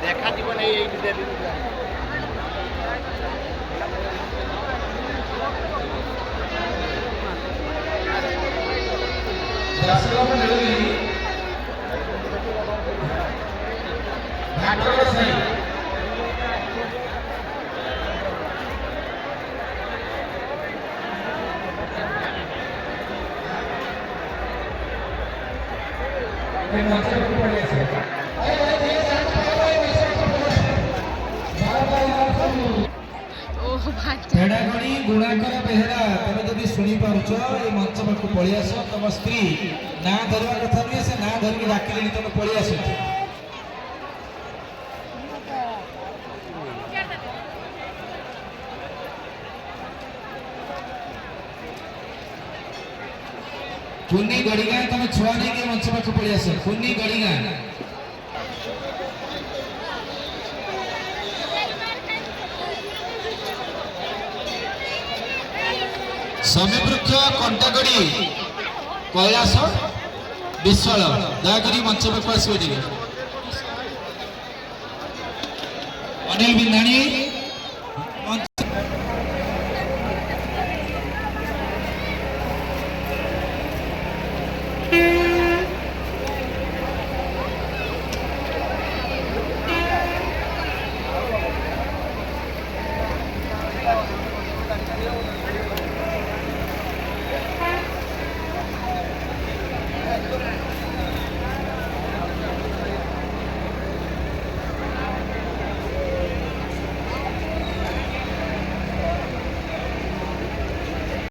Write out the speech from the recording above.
देखा जीवन भेड़ागणी गुणाकर बेहरा तुम जब शुणी पार्छ ये मंच पाक पलि आस तुम स्त्री ना धरवा कथा नुहे से ना धरिक डाकिले तुम पलि आस कुन्नी गड़ीगा तुम छुआ नहीं के मंच पाक पलि आस कुन्नी गड़ीगा समीवृक्ष कंटागड़ी कैलाश विश्वाल दयाकोरी मंच पाक आसवे अनिल बिंदाणी।